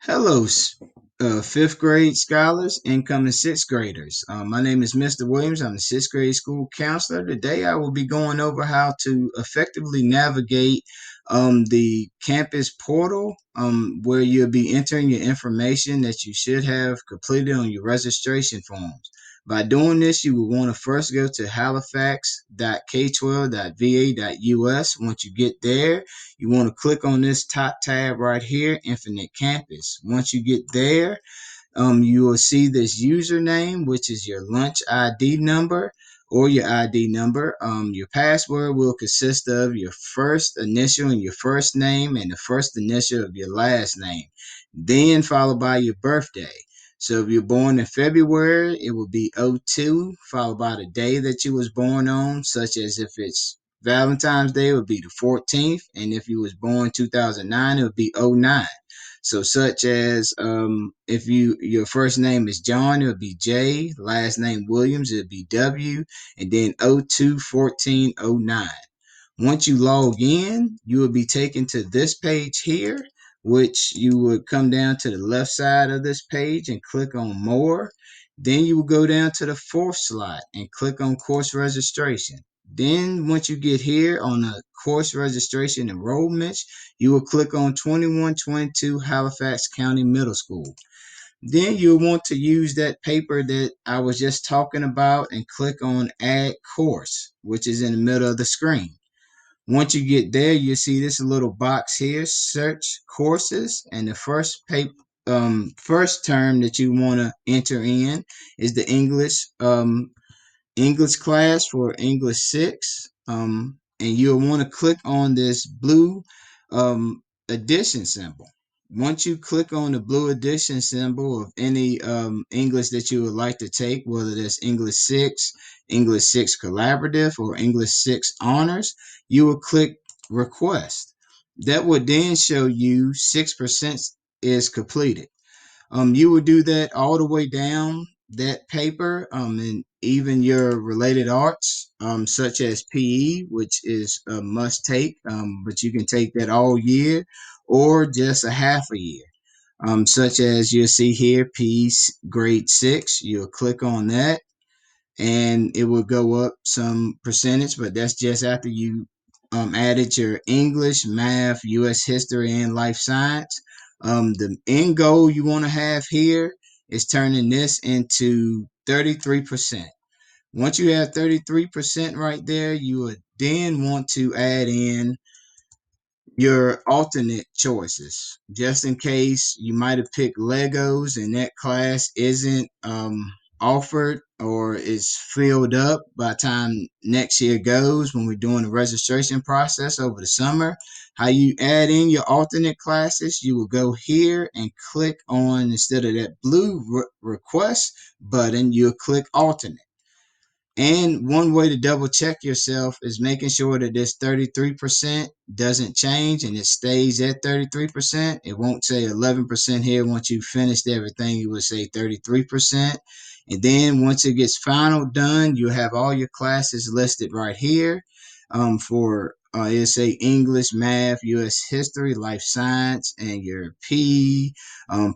Hello, fifth grade scholars, incoming sixth graders. My name is Mr. Williams. I'm the sixth grade school counselor. Today, I will be going over how to effectively navigate the campus portal where you'll be entering your information that you should have completed on your registration forms. By doing this, you will want to first go to halifax.k12.va.us. Once you get there, you want to click on this top tab right here, Infinite Campus. Once you get there, you will see this username, which is your lunch ID number or your ID number. Your password will consist of your first initial and your first name and the first initial of your last name, then followed by your birthday. So if you're born in February, it will be 02, followed by the day that you was born on, such as if it's Valentine's Day, it would be the 14th, and if you was born 2009, it would be 09. So such as if your first name is John, it would be J, last name Williams, it would be W, and then 021409. Once you log in, you will be taken to this page here, which you would come down to the left side of this page and click on more. Then you will go down to the fourth slot and click on course registration. Then once you get here on the course registration enrollments, you will click on 2122 Halifax County Middle School. Then you'll want to use that paper that I was just talking about and click on add course, which is in the middle of the screen. Once you get there, you see this little box here, search courses, and the first term that you want to enter in is the English class for English 6. And you'll want to click on this blue addition symbol. Once you click on the blue addition symbol of any English that you would like to take, whether that's English 6, English 6 Collaborative, or English 6 Honors, you will click Request. That would then show you 6% is completed. You would do that all the way down that paper, and even your related arts, such as PE, which is a must take, but you can take that all year or just a half a year. Such as you'll see here, PE grade 6, you'll click on that and it will go up some percentage, but that's just after you added your English, math, U.S. history, and life science. The end goal you want to have here is turning this into 33%. Once you have 33% right there, you would then want to add in your alternate choices just in case you might have picked Legos and that class isn't offered or is filled up by the time next year goes when we're doing the registration process over the summer. How you add in your alternate classes, you will go here and click on, instead of that blue request button, you'll click alternate. And one way to double check yourself is making sure that this 33% doesn't change and it stays at 33%. It won't say 11% here. Once you've finished everything, you will say 33%. And then once it gets final done, you have all your classes listed right here for it'll say English, math, U.S. history, life science, and your P,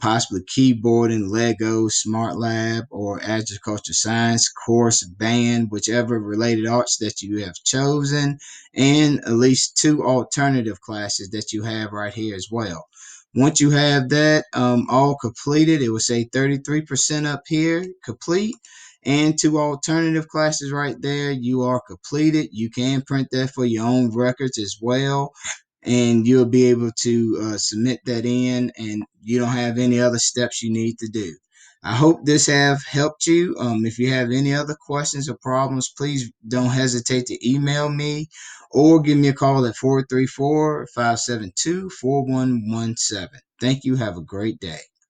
possibly keyboarding, Lego, Smart Lab, or agriculture science course, band, whichever related arts that you have chosen, and at least 2 alternative classes that you have right here as well. Once you have that all completed, it will say 33% up here, complete, and 2 alternative classes right there, you are completed. You can print that for your own records as well, and you'll be able to submit that in, and you don't have any other steps you need to do. I hope this have helped you. If you have any other questions or problems, please don't hesitate to email me or give me a call at 434-572-4117. Thank you. Have a great day.